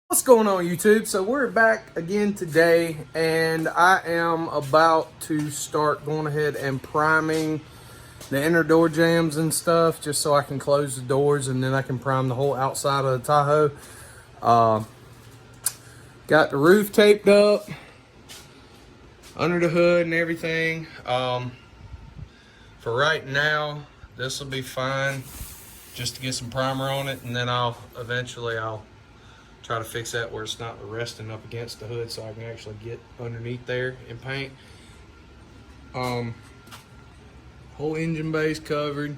What's going on, YouTube? So we're back again today, and I am about to start going ahead and priming the inner door jambs and stuff, just so I can close the doors and then I can prime the whole outside of the Tahoe. Got the roof taped up under the hood and everything. For right now, this will be fine, just to get some primer on it, and then I'll try to fix that where it's not resting up against the hood, so I can actually get underneath there and paint. Whole engine bay's covered.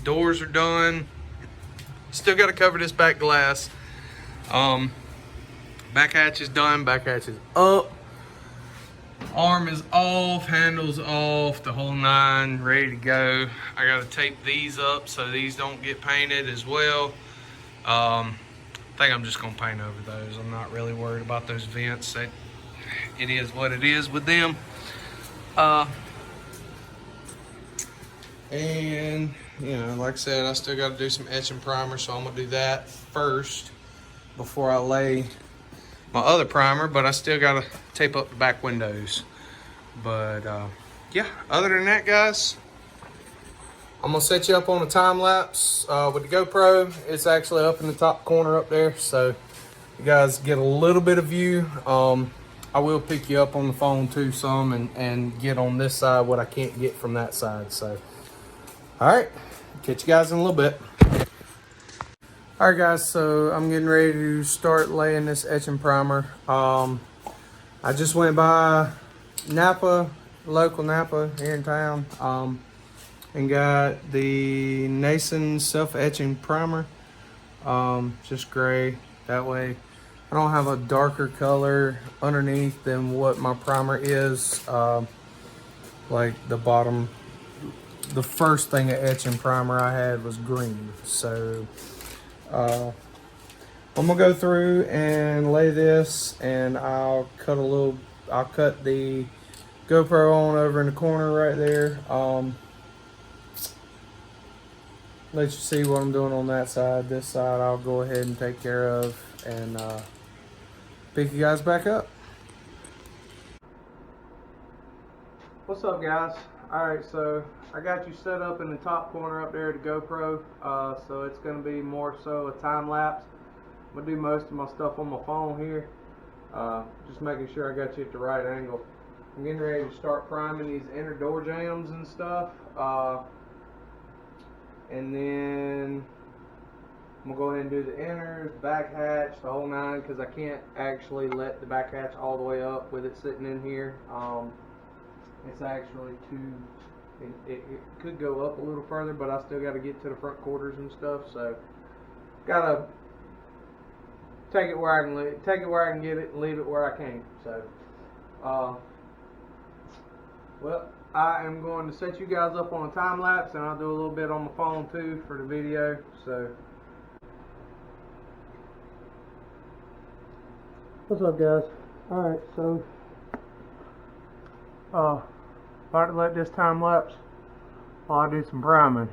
Doors are done. Still got to cover this back glass. Back hatch is done. Back hatch is up. Arm is off. Handles off. The whole nine, ready to go. I got to tape these up so these don't get painted as well. I think I'm just gonna paint over those. I'm not really worried about those vents. It is what it is with them. And like I said, I still got to do some etch and primer, so I'm gonna do that first before I lay my other primer. But I still got to tape up the back windows. But yeah, other than that, guys, I'm gonna set you up on a time lapse with the GoPro. It's actually up in the top corner up there, so you guys get a little bit of view. I will pick you up on the phone too some and get on this side what I can't get from that side. So, all right, catch you guys in a little bit. All right, guys, so I'm getting ready to start laying this etching primer. I just went by Napa, local Napa here in town. And got the Nason self-etching primer, just gray. That way I don't have a darker color underneath than what my primer is. Like the bottom, the first thing of etching primer I had was green. So I'm gonna go through and lay this, and I'll cut the GoPro on over in the corner right there. Let you see what I'm doing on that side. This side I'll go ahead and take care of and pick you guys back up. What's up, guys? Alright, so I got you set up in the top corner up there at the GoPro, so it's going to be more so a time lapse. I'm going to do most of my stuff on my phone here, just making sure I got you at the right angle. I'm getting ready to start priming these inner door jambs and stuff. And then I'm gonna go ahead and do the inners, back hatch, the whole nine, because I can't actually let the back hatch all the way up with it sitting in here. It's actually it could go up a little further, but I still got to get to the front quarters and stuff. So gotta take it where I can get it, and leave it where I can't. So, well, I am going to set you guys up on a time lapse, and I'll do a little bit on my phone too for the video. So, what's up, guys? Alright, so about to let this time lapse while I do some priming.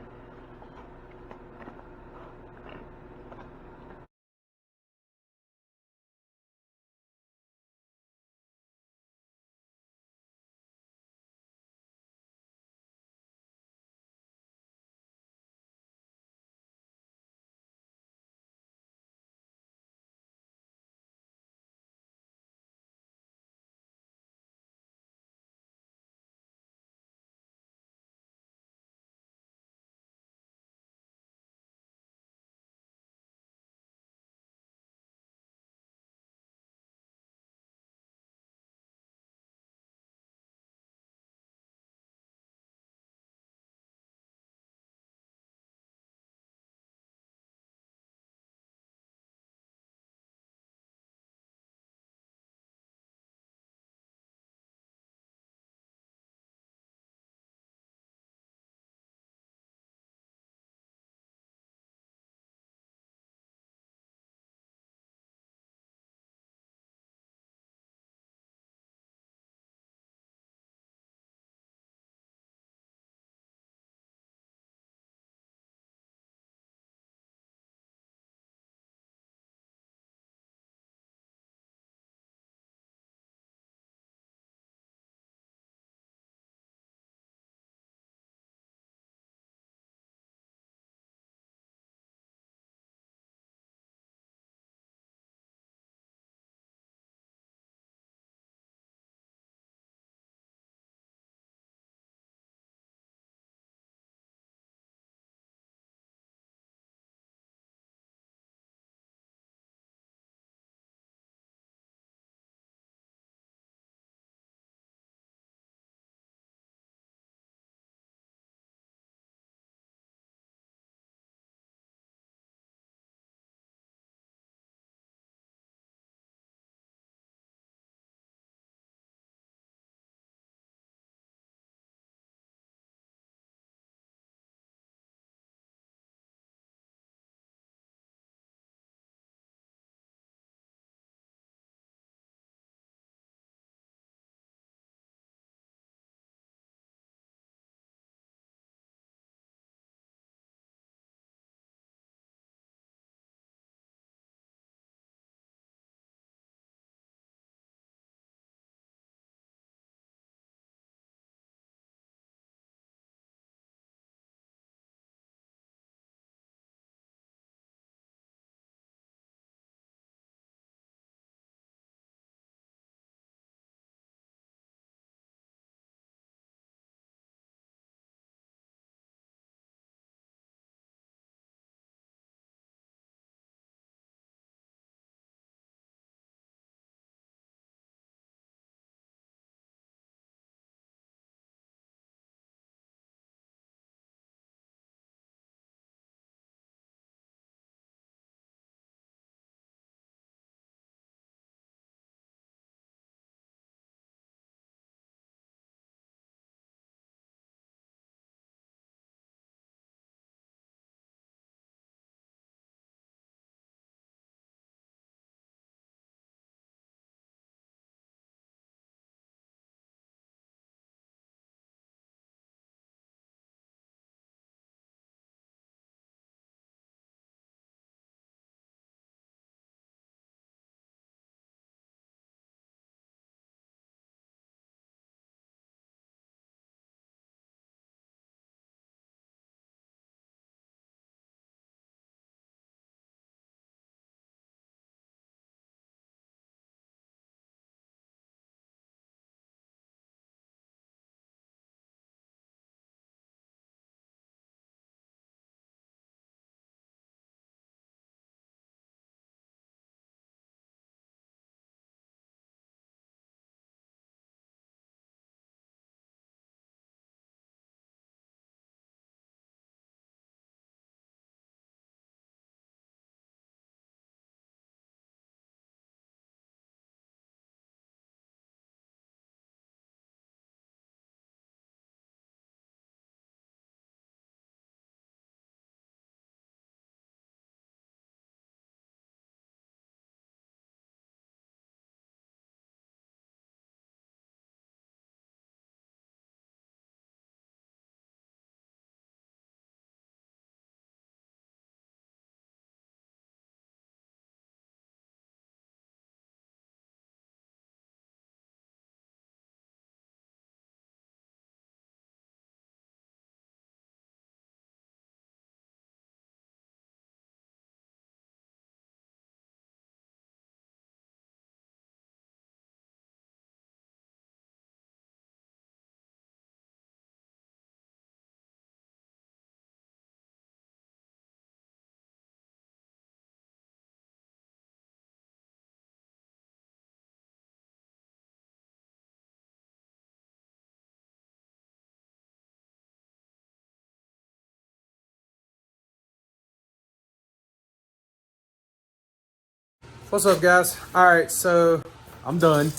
What's up, guys? All right, so I'm done.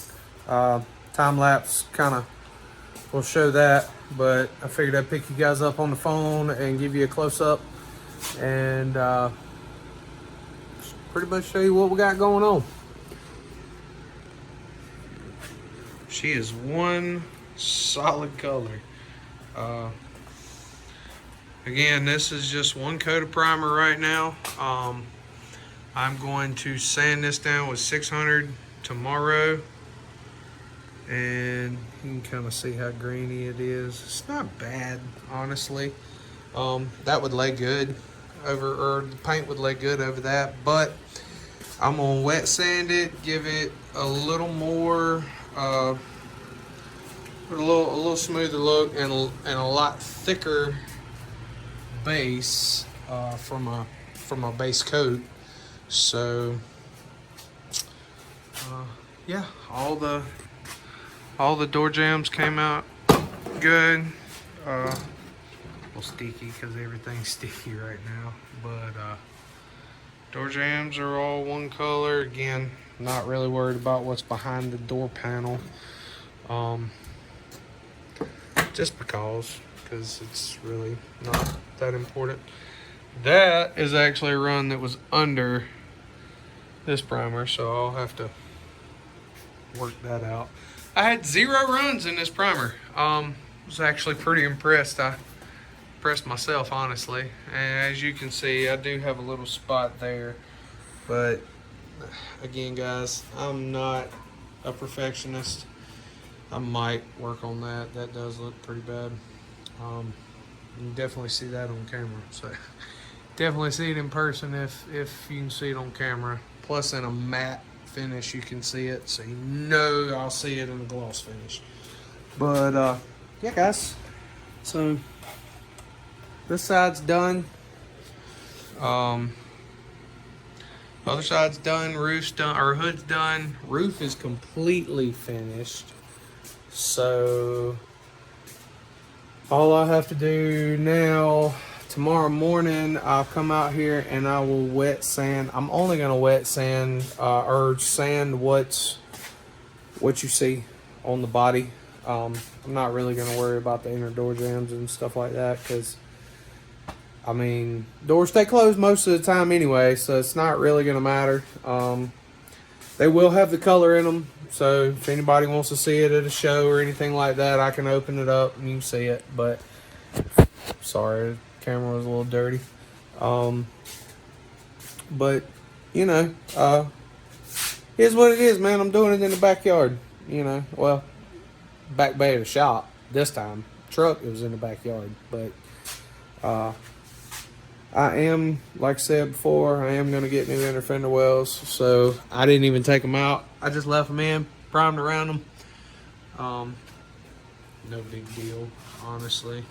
Time lapse kind of will show that, but I figured I'd pick you guys up on the phone and give you a close up and pretty much show you what we got going on. She is one solid color. Again, this is just one coat of primer right now. I'm going to sand this down with 600 tomorrow, and you can kind of see how greeny it is. It's not bad, honestly. That would lay good over, or the paint would lay good over that, but I'm gonna wet sand it, give it a little more, a little smoother look, and a lot thicker base from a base coat. So yeah, all the door jambs came out good. A little sticky because everything's sticky right now, but door jambs are all one color. Again, not really worried about what's behind the door panel, just because it's really not that important. That is actually a run that was under this primer, so I'll have to work that out. I had 0 runs in this primer. Was actually pretty impressed. I impressed myself, honestly. And as you can see, I do have a little spot there, but again, guys, I'm not a perfectionist. I might work on that. That does look pretty bad. You can definitely see that on camera, so definitely see it in person if you can see it on camera. Plus, in a matte finish, you can see it, so you know I'll see it in the gloss finish. But yeah, guys, so this side's done. Other side's done. Roof's done, or hood's done. Roof is completely finished. So all I have to do now, tomorrow morning, I'll come out here and I will wet sand. I'm only gonna wet sand or sand what you see on the body. I'm not really gonna worry about the inner door jambs and stuff like that, because I mean, doors stay closed most of the time anyway, so it's not really gonna matter. They will have the color in them, so if anybody wants to see it at a show or anything like that, I can open it up and you can see it. But sorry, the camera was a little dirty. But you know, here's what it is, man. I'm doing it in the backyard. You know, well, back bay of the shop this time. Truck was in the backyard, but I am, like I said before, I am going to get new inner fender wells, so I didn't even take them out. I just left them in, primed around them. No big deal, honestly.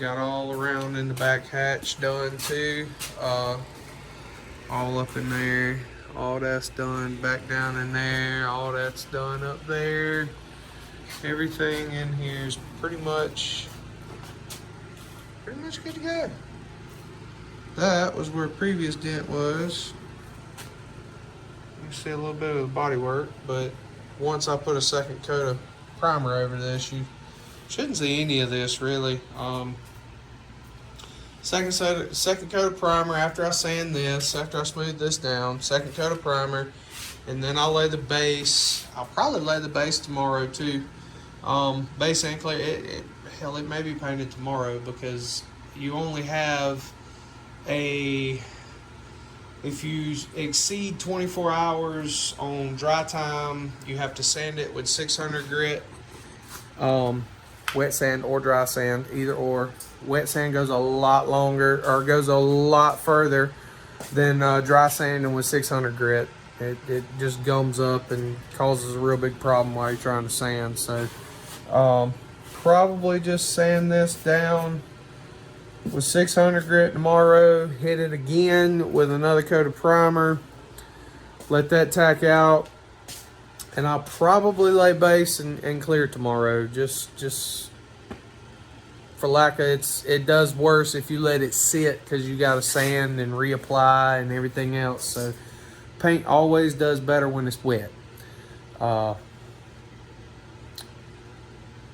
Got all around in the back hatch done too. All up in there. All that's done back down in there. All that's done up there. Everything in here is pretty much good to go. That was where a previous dent was. You can see a little bit of the body work, but once I put a second coat of primer over this, you shouldn't see any of this really. Second coat of primer after I sand this, after I smooth this down, second coat of primer, and then I'll lay the base. I'll probably lay the base tomorrow too. Base and clear, hell, it may be painted tomorrow, because you only have if you exceed 24 hours on dry time, you have to sand it with 600 grit. Wet sand or dry sand, either or. Wet sand goes a lot longer, or goes a lot further than dry sanding with 600 grit. It just gums up and causes a real big problem while you're trying to sand. So probably just sand this down with 600 grit tomorrow, hit it again with another coat of primer, let that tack out, and I'll probably lay base and clear tomorrow. Just for lack of, it does worse if you let it sit, because you got to sand and reapply and everything else. So paint always does better when it's wet.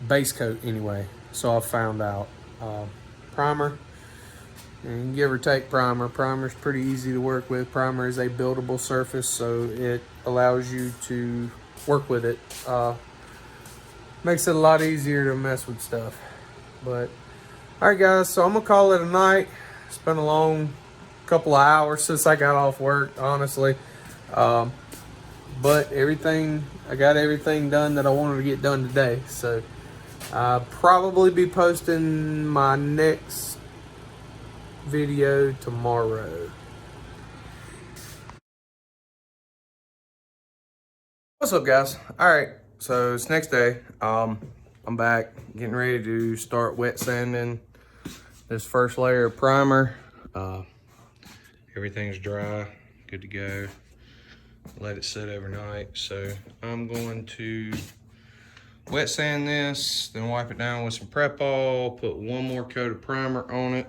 Base coat anyway, so I've found out. Primer, and give or take primer. Primer's pretty easy to work with. Primer is a buildable surface, so it allows you to work with it. Makes it a lot easier to mess with stuff. But all right, guys, so I'm gonna call it a night. It's been a long couple of hours since I got off work, honestly. But I got everything done that I wanted to get done today. So I'll probably be posting my next video tomorrow. What's up, guys? All right, so it's next day. I'm back getting ready to start wet sanding this first layer of primer. Everything's dry, good to go. Let it sit overnight. So I'm going to wet sand this, then wipe it down with some Prep-All, put one more coat of primer on it,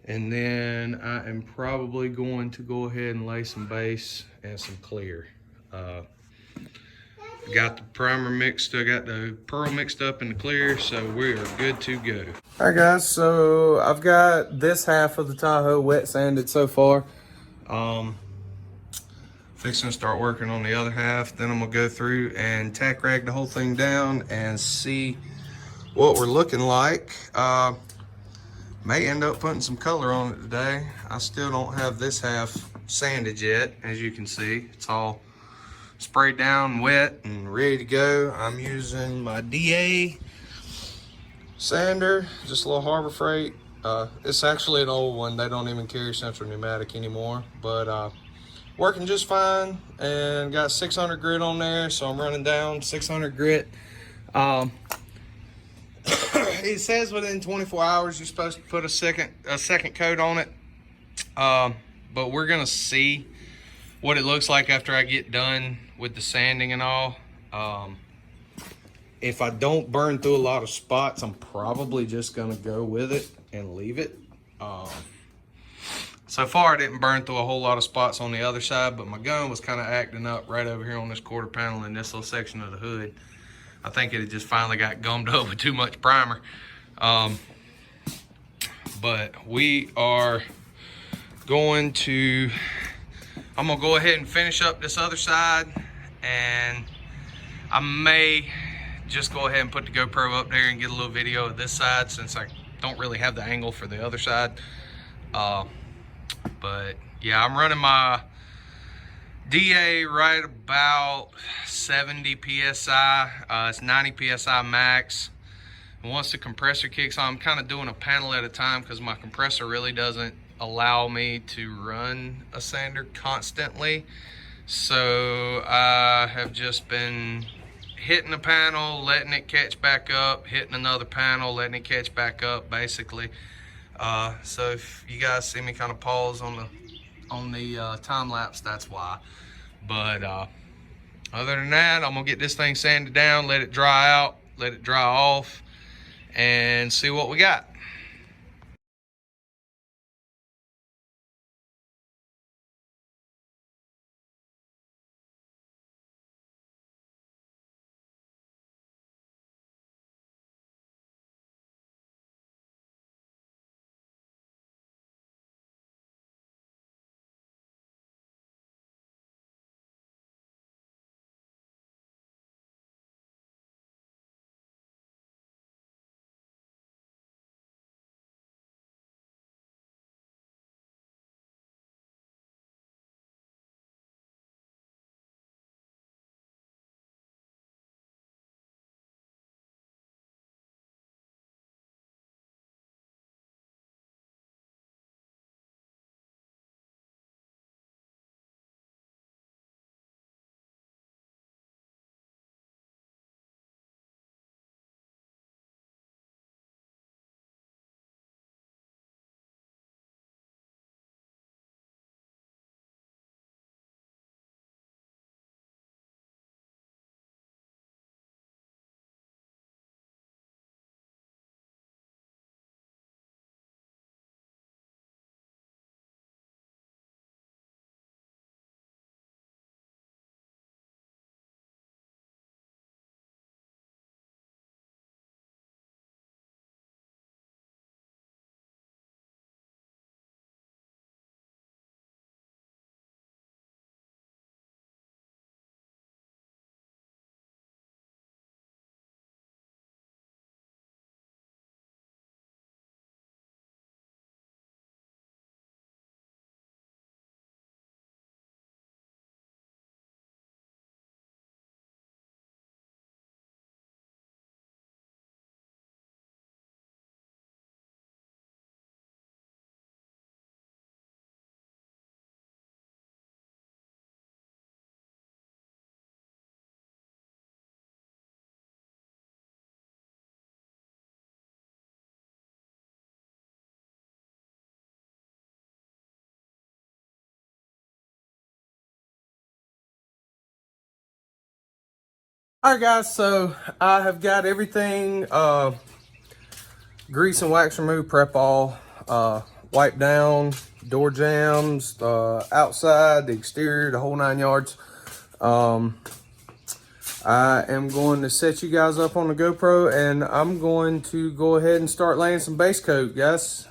and then I am probably going to go ahead and lay some base and some clear. Got the primer mixed, I got the pearl mixed up in the clear, so we are good to go. All right, guys, so I've got this half of the Tahoe wet sanded so far. Fixing to start working on the other half. Then I'm gonna go through and tack rag the whole thing down and see what we're looking like. May end up putting some color on it today. I still don't have this half sanded yet. As you can see, it's all sprayed down, wet, and ready to go. I'm using my DA sander, just a little Harbor Freight. It's actually an old one. They don't even carry Central Pneumatic anymore, but working just fine, and got 600 grit on there, so I'm running down 600 grit. It says within 24 hours you're supposed to put a second coat on it, but we're gonna see what it looks like after I get done with the sanding and all. If I don't burn through a lot of spots, I'm probably just gonna go with it and leave it. So far I didn't burn through a whole lot of spots on the other side, but my gun was kind of acting up right over here on this quarter panel in this little section of the hood. I think it had just finally got gummed up with too much primer. But we are going to, I'm gonna go ahead and finish up this other side, and I may just go ahead and put the GoPro up there and get a little video of this side, since I don't really have the angle for the other side. But yeah, I'm running my DA right about 70 PSI. It's 90 PSI max. And once the compressor kicks on, I'm kind of doing a panel at a time because my compressor really doesn't allow me to run a sander constantly. So I have just been hitting a panel, letting it catch back up, hitting another panel, letting it catch back up, basically. So if you guys see me kind of pause on the time lapse, that's why. But other than that, I'm gonna get this thing sanded down, let it dry out, let it dry off, and see what we got. Alright guys, so I have got everything grease and wax remove prep all wiped down, door jambs, outside, the exterior, the whole 9 yards. I am going to set you guys up on the GoPro, and I'm going to go ahead and start laying some base coat, guys.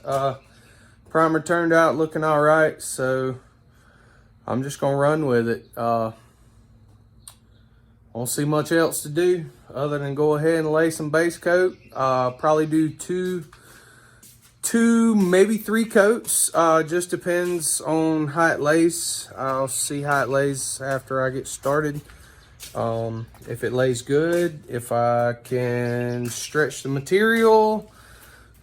Primer turned out looking all right, so I'm just gonna run with it. Won't see much else to do other than go ahead and lay some base coat. Probably do two, maybe 3 coats. Just depends on how it lays. I'll see how it lays after I get started. If it lays good, if I can stretch the material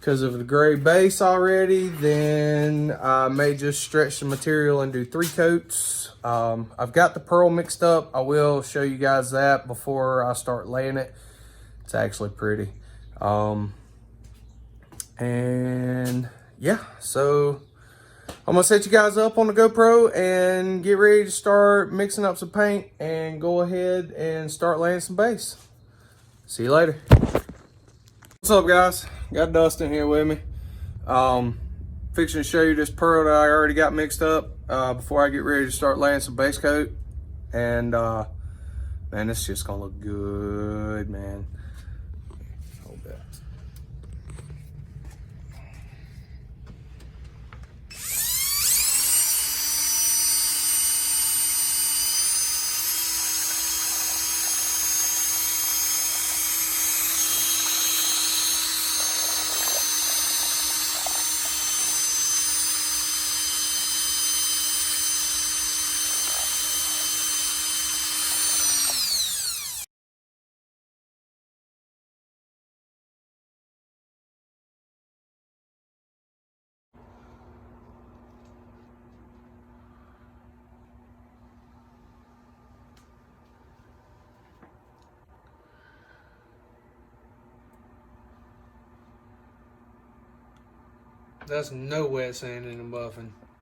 because of the gray base already, then I may just stretch the material and do 3 coats. I've got the pearl mixed up. I will show you guys that before I start laying it. It's actually pretty. And yeah, so I'm gonna set you guys up on the GoPro and get ready to start mixing up some paint and go ahead and start laying some base. See you later. What's up guys? Got Dustin here with me. Fixing to show you this pearl that I already got mixed up before I get ready to start laying some base coat. And man, it's just gonna look good, man. Hold that. That's no wet sanding and buffing.